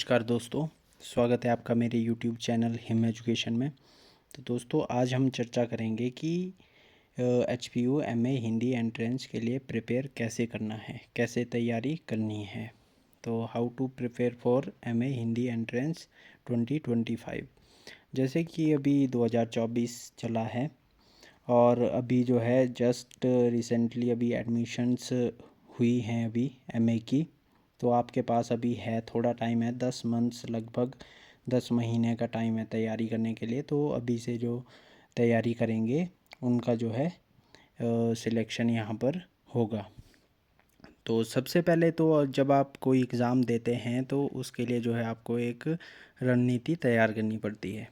नमस्कार दोस्तों, स्वागत है आपका मेरे YouTube चैनल हिम एजुकेशन में। तो दोस्तों आज हम चर्चा करेंगे कि HPU MA हिंदी एंट्रेंस के लिए प्रिपेयर कैसे करना है, कैसे तैयारी करनी है। तो how to prepare for MA Hindi entrance 2025। जैसे कि अभी 2024 चला है और अभी जो है जस्ट रिसेंटली अभी एडमिशन्स हुई हैं अभी MA की। तो आपके पास अभी है थोड़ा टाइम है, 10 मंथ्स, लगभग 10 महीने का टाइम है तैयारी करने के लिए। तो अभी से जो तैयारी करेंगे उनका जो है सिलेक्शन यहाँ पर होगा। तो सबसे पहले तो जब आप कोई एग्ज़ाम देते हैं तो उसके लिए जो है आपको एक रणनीति तैयार करनी पड़ती है।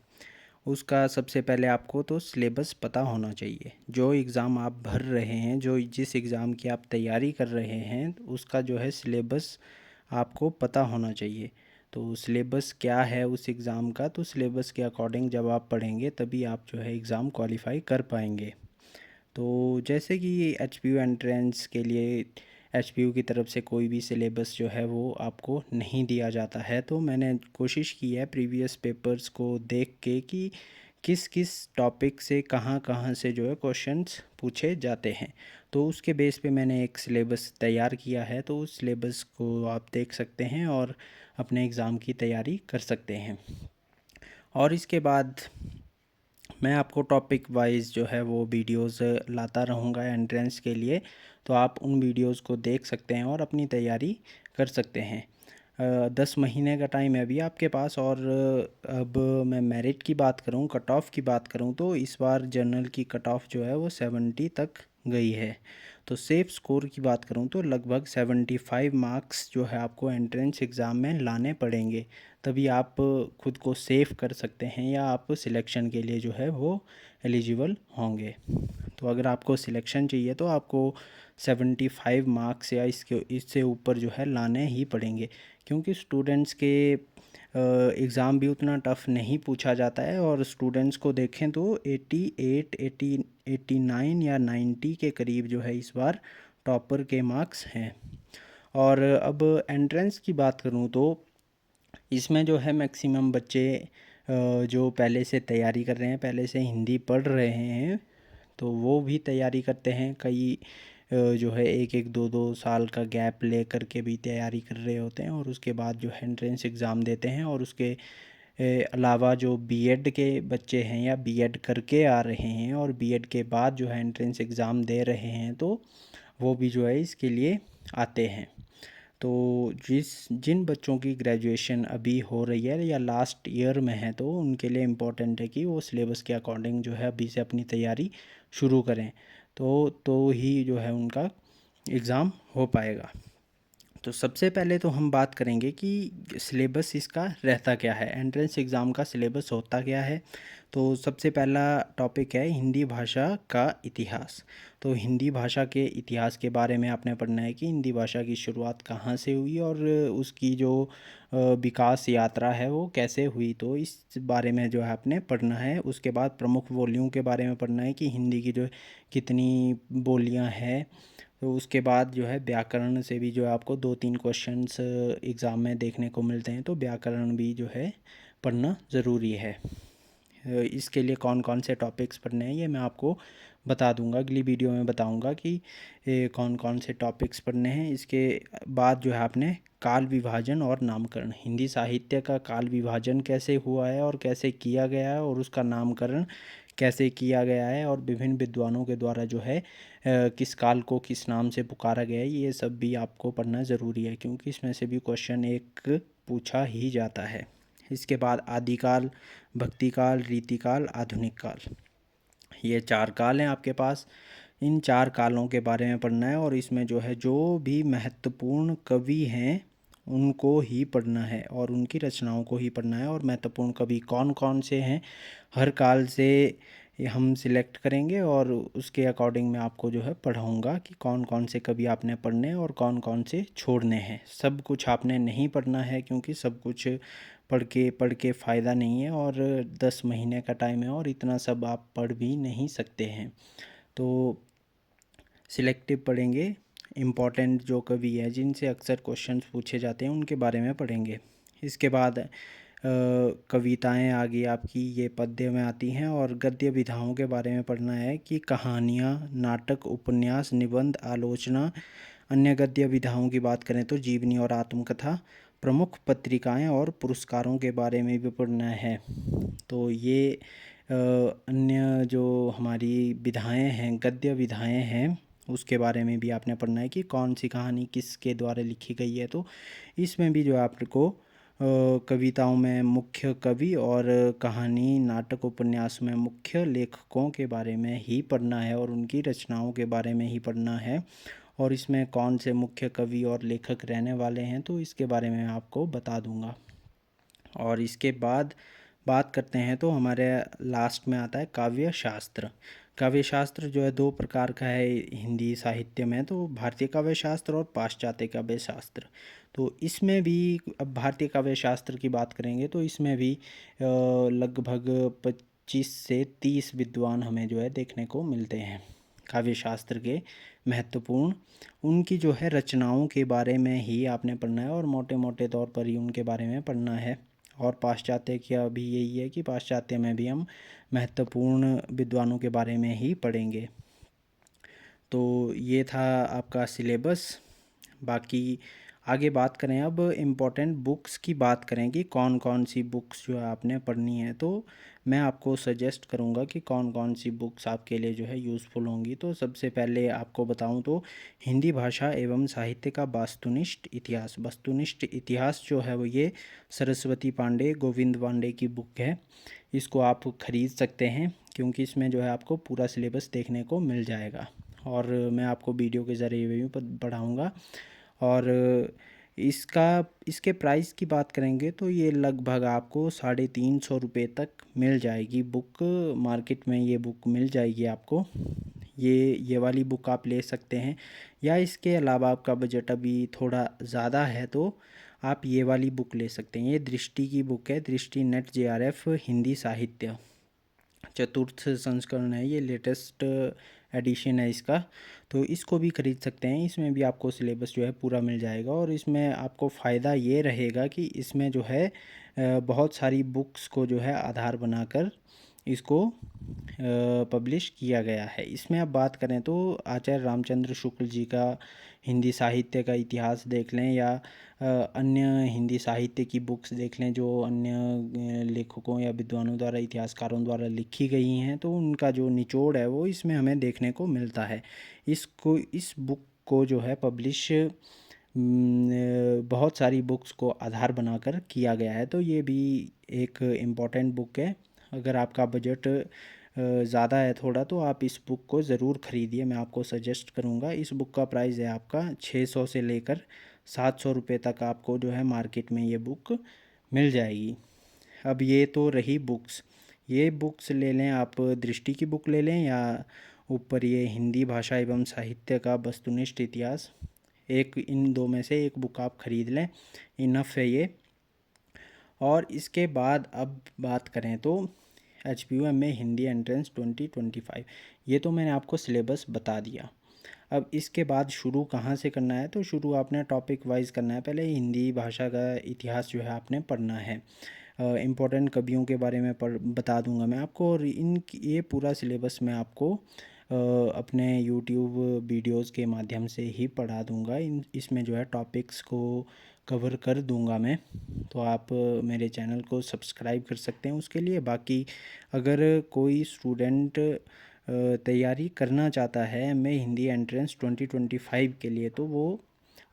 उसका सबसे पहले आपको तो सिलेबस पता होना चाहिए। जो एग्ज़ाम आप भर रहे हैं, जो जिस एग्ज़ाम की आप तैयारी कर रहे हैं, उसका जो है सिलेबस आपको पता होना चाहिए। तो सिलेबस क्या है उस एग्ज़ाम का, तो सिलेबस के अकॉर्डिंग जब आप पढ़ेंगे तभी आप जो है एग्ज़ाम क्वालिफाई कर पाएंगे। तो जैसे कि HPU एंट्रेंस के लिए HPU की तरफ से कोई भी सिलेबस जो है वो आपको नहीं दिया जाता है। तो मैंने कोशिश की है प्रीवियस पेपर्स को देख के कि किस किस टॉपिक से कहाँ कहाँ से जो है क्वेश्चंस पूछे जाते हैं। तो उसके बेस पे मैंने एक सिलेबस तैयार किया है। तो उस सिलेबस को आप देख सकते हैं और अपने एग्ज़ाम की तैयारी कर सकते हैं। और इसके बाद मैं आपको टॉपिक वाइज जो है वो वीडियोस लाता रहूँगा एंट्रेंस के लिए। तो आप उन वीडियोस को देख सकते हैं और अपनी तैयारी कर सकते हैं। 10 महीने का टाइम है अभी आपके पास। और अब मैं मेरिट की बात करूँ, कट ऑफ की बात करूँ, तो इस बार जनरल की कट ऑफ जो है वो 70 तक गई है। तो सेफ स्कोर की बात करूँ तो लगभग 75 मार्क्स जो है आपको एंट्रेंस एग्ज़ाम में लाने पड़ेंगे, तभी आप खुद को सेव कर सकते हैं या आप सिलेक्शन के लिए जो है वो एलिजिबल होंगे। तो अगर आपको सिलेक्शन चाहिए तो आपको 75 मार्क्स या इससे ऊपर जो है लाने ही पड़ेंगे, क्योंकि स्टूडेंट्स के एग्ज़ाम भी उतना टफ़ नहीं पूछा जाता है। और स्टूडेंट्स को देखें तो 88, 89 या 90 के करीब जो है इस बार टॉपर के मार्क्स हैं। और अब एंट्रेंस की बात करूं तो इसमें जो है मैक्सिमम बच्चे जो पहले से तैयारी कर रहे हैं, पहले से हिंदी पढ़ रहे हैं, तो वो भी तैयारी करते हैं। कई जो है एक एक दो दो साल का गैप ले करके भी तैयारी कर रहे होते हैं और उसके बाद जो है एंट्रेंस एग्ज़ाम देते हैं। और उसके अलावा जो बीएड के बच्चे हैं या बीएड करके आ रहे हैं और बीएड के बाद जो है एंट्रेंस एग्ज़ाम दे रहे हैं, तो वो भी जो है इसके लिए आते हैं। तो जिन बच्चों की ग्रेजुएशन अभी हो रही है या लास्ट ईयर में है, तो उनके लिए इम्पोर्टेंट है कि वो सिलेबस के अकॉर्डिंग जो है अभी से अपनी तैयारी शुरू करें। तो ही जो है उनका एग्ज़ाम हो पाएगा। तो सबसे पहले तो हम बात करेंगे कि सिलेबस इसका रहता क्या है, एंट्रेंस एग्ज़ाम का सिलेबस होता क्या है। तो सबसे पहला टॉपिक है हिंदी भाषा का इतिहास। तो हिंदी भाषा के इतिहास के बारे में आपने पढ़ना है कि हिंदी भाषा की शुरुआत कहाँ से हुई और उसकी जो विकास यात्रा है वो कैसे हुई, तो इस बारे में जो है आपने पढ़ना है। उसके बाद प्रमुख बोलियों के बारे में पढ़ना है कि हिंदी की जो कितनी बोलियां हैं। तो उसके बाद जो है व्याकरण से भी जो है आपको 2-3 क्वेश्चंस एग्ज़ाम में देखने को मिलते हैं, तो व्याकरण भी जो है पढ़ना ज़रूरी है। इसके लिए कौन कौन से टॉपिक्स पढ़ने हैं ये मैं आपको बता दूंगा, अगली वीडियो में बताऊंगा कि कौन कौन से टॉपिक्स पढ़ने हैं। इसके बाद जो है आपने काल विभाजन और नामकरण, हिंदी साहित्य का काल विभाजन कैसे हुआ है और कैसे किया गया है और उसका नामकरण कैसे किया गया है और विभिन्न विद्वानों के द्वारा जो है किस काल को किस नाम से पुकारा गया है, ये सब भी आपको पढ़ना ज़रूरी है, क्योंकि इसमें से भी क्वेश्चन एक पूछा ही जाता है। इसके बाद आदिकाल, भक्तिकाल, रीतिकाल, आधुनिक काल, ये 4 काल हैं आपके पास। इन 4 कालों के बारे में पढ़ना है और इसमें जो है जो भी महत्वपूर्ण कवि हैं उनको ही पढ़ना है और उनकी रचनाओं को ही पढ़ना है। और महत्वपूर्ण कवि कौन कौन से हैं हर काल से हम सिलेक्ट करेंगे और उसके अकॉर्डिंग मैं आपको जो है पढ़ाऊँगा कि कौन कौन से कवि आपने पढ़ने हैं और कौन कौन से छोड़ने हैं। सब कुछ आपने नहीं पढ़ना है, क्योंकि सब कुछ पढ़ के फ़ायदा नहीं है और 10 महीने का टाइम है और इतना सब आप पढ़ भी नहीं सकते हैं। तो सिलेक्टिव पढ़ेंगे, इम्पॉर्टेंट जो कवि है जिनसे अक्सर क्वेश्चंस पूछे जाते हैं उनके बारे में पढ़ेंगे। इसके बाद कविताएं आ गई आपकी, ये पद्य में आती हैं। और गद्य विधाओं के बारे में पढ़ना है कि कहानियाँ, नाटक, उपन्यास, निबंध, आलोचना। अन्य गद्य विधाओं की बात करें तो जीवनी और आत्मकथा। प्रमुख पत्रिकाएं और पुरस्कारों के बारे में भी पढ़ना है। तो ये अन्य जो हमारी विधाएं हैं, गद्य विधाएं हैं, उसके बारे में भी आपने पढ़ना है कि कौन सी कहानी किसके द्वारा लिखी गई है। तो इसमें भी जो है आपको कविताओं में मुख्य कवि और कहानी, नाटक, उपन्यास में मुख्य लेखकों के बारे में ही पढ़ना है और उनकी रचनाओं के बारे में ही पढ़ना है। और इसमें कौन से मुख्य कवि और लेखक रहने वाले हैं तो इसके बारे में आपको बता दूंगा। और इसके बाद बात करते हैं तो हमारे लास्ट में आता है काव्य शास्त्र। काव्य शास्त्र जो है दो प्रकार का है हिंदी साहित्य में, तो भारतीय काव्य शास्त्र और पाश्चात्य काव्य शास्त्र। तो इसमें भी अब भारतीय काव्य शास्त्र की बात करेंगे तो इसमें भी लगभग 25 से 30 विद्वान हमें जो है देखने को मिलते हैं। काव्य शास्त्र के महत्वपूर्ण उनकी जो है रचनाओं के बारे में ही आपने पढ़ना है और मोटे मोटे तौर पर ही उनके बारे में पढ़ना है। और पाश्चात्य का भी यही है कि पाश्चात्य में भी हम महत्वपूर्ण विद्वानों के बारे में ही पढ़ेंगे। तो ये था आपका सिलेबस। बाकी आगे बात करें, अब इम्पोर्टेंट बुक्स की बात करें कि कौन कौन सी बुक्स जो है आपने पढ़नी है, तो मैं आपको सजेस्ट करूंगा कि कौन कौन सी बुक्स आपके लिए जो है यूज़फुल होंगी। तो सबसे पहले आपको बताऊं तो हिंदी भाषा एवं साहित्य का वस्तुनिष्ठ इतिहास। वस्तुनिष्ठ इतिहास जो है वो ये सरस्वती पांडे, गोविंद पांडे की बुक है। इसको आप ख़रीद सकते हैं क्योंकि इसमें जो है आपको पूरा सिलेबस देखने को मिल जाएगा और मैं आपको वीडियो के ज़रिए भी पढ़ाऊँगा। और इसके प्राइस की बात करेंगे तो ये लगभग आपको 350 रुपये तक मिल जाएगी बुक। मार्केट में ये बुक मिल जाएगी आपको। ये वाली बुक आप ले सकते हैं, या इसके अलावा आपका बजट अभी थोड़ा ज़्यादा है तो आप ये वाली बुक ले सकते हैं। ये दृष्टि की बुक है, दृष्टि नेट JRF हिंदी साहित्य, चतुर्थ संस्करण है, ये लेटेस्ट एडिशन है इसका। तो इसको भी ख़रीद सकते हैं। इसमें भी आपको सिलेबस जो है पूरा मिल जाएगा और इसमें आपको फ़ायदा ये रहेगा कि इसमें जो है बहुत सारी बुक्स को जो है आधार बनाकर इसको पब्लिश किया गया है। इसमें अब बात करें तो आचार्य रामचंद्र शुक्ल जी का हिंदी साहित्य का इतिहास देख लें, या अन्य हिंदी साहित्य की बुक्स देख लें जो अन्य लेखकों या विद्वानों द्वारा, इतिहासकारों द्वारा लिखी गई हैं, तो उनका जो निचोड़ है वो इसमें हमें देखने को मिलता है। इस बुक को जो है पब्लिश बहुत सारी बुक्स को आधार बनाकर किया गया है। तो ये भी एक इम्पॉर्टेंट बुक है। अगर आपका बजट ज़्यादा है थोड़ा तो आप इस बुक को ज़रूर ख़रीदिए, मैं आपको सजेस्ट करूँगा। इस बुक का प्राइस है आपका 600 से लेकर 700 रुपये तक आपको जो है मार्केट में ये बुक मिल जाएगी। अब ये तो रही बुक्स। ये बुक्स ले लें आप, दृष्टि की बुक ले लें या ऊपर ये हिंदी भाषा एवं साहित्य का वस्तुनिष्ठ इतिहास, एक इन दो में से एक बुक आप ख़रीद लें, इनफ है ये। और इसके बाद अब बात करें तो HPU में हिंदी एंट्रेंस 2025, ये तो मैंने आपको सिलेबस बता दिया। अब इसके बाद शुरू कहाँ से करना है, तो शुरू आपने टॉपिक वाइज करना है। पहले हिंदी भाषा का इतिहास जो है आपने पढ़ना है। इम्पोर्टेंट कवियों के बारे में बता दूंगा मैं आपको, और ये पूरा सिलेबस मैं आपको अपने YouTube वीडियोस के माध्यम से ही पढ़ा दूंगा। इसमें जो है टॉपिक्स को कवर कर दूंगा मैं। तो आप मेरे चैनल को सब्सक्राइब कर सकते हैं उसके लिए। बाकी अगर कोई स्टूडेंट तैयारी करना चाहता है मैं हिंदी एंट्रेंस 2025 के लिए, तो वो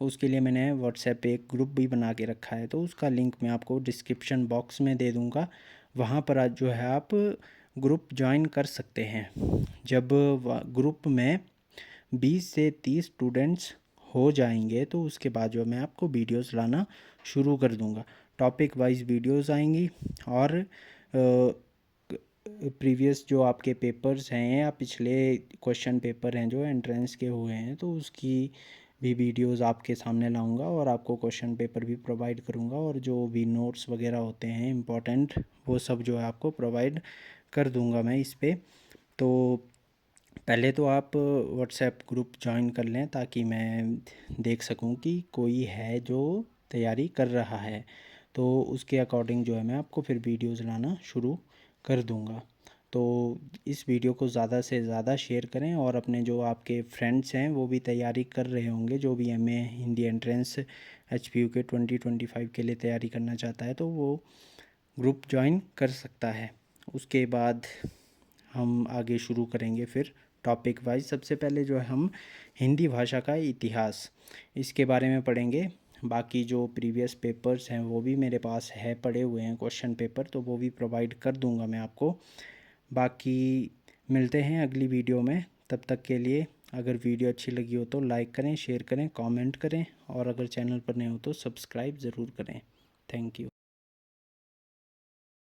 उसके लिए मैंने व्हाट्सएप पे एक ग्रुप भी बना के रखा है, तो उसका लिंक मैं आपको डिस्क्रिप्शन बॉक्स में दे दूँगा। वहाँ पर आज जो है आप ग्रुप ज्वाइन कर सकते हैं। जब ग्रुप में 20 से 30 स्टूडेंट्स हो जाएंगे तो उसके बाद जो मैं आपको वीडियोस लाना शुरू कर दूंगा। टॉपिक वाइज वीडियोस आएंगी और प्रीवियस जो आपके पेपर्स हैं या पिछले क्वेश्चन पेपर हैं जो एंट्रेंस के हुए हैं, तो उसकी भी वीडियोस आपके सामने लाऊंगा और आपको क्वेश्चन पेपर भी प्रोवाइड करूंगा, और जो भी नोट्स वगैरह होते हैं इम्पोर्टेंट वो सब जो है आपको प्रोवाइड कर दूंगा मैं इस पे। तो पहले तो आप व्हाट्सएप ग्रुप ज्वाइन कर लें ताकि मैं देख सकूं कि कोई है जो तैयारी कर रहा है। तो उसके अकॉर्डिंग जो है मैं आपको फिर वीडियोज़ लाना शुरू कर दूँगा। तो इस वीडियो को ज़्यादा से ज़्यादा शेयर करें और अपने जो आपके फ्रेंड्स हैं वो भी तैयारी कर रहे होंगे, जो भी एमए हिंदी एंट्रेंस एचपीयू के 2025 के लिए तैयारी करना चाहता है तो वो ग्रुप ज्वाइन कर सकता है। उसके बाद हम आगे शुरू करेंगे फिर टॉपिक वाइज। सबसे पहले जो है हम हिंदी भाषा का इतिहास इसके बारे में पढ़ेंगे। बाकी जो प्रीवियस पेपर्स हैं वो भी मेरे पास है, पड़े हुए हैं क्वेश्चन पेपर, तो वो भी प्रोवाइड कर दूंगा मैं आपको। बाकी मिलते हैं अगली वीडियो में, तब तक के लिए अगर वीडियो अच्छी लगी हो तो लाइक करें, शेयर करें, कमेंट करें और अगर चैनल पर नए हो तो सब्सक्राइब ज़रूर करें। Thank you.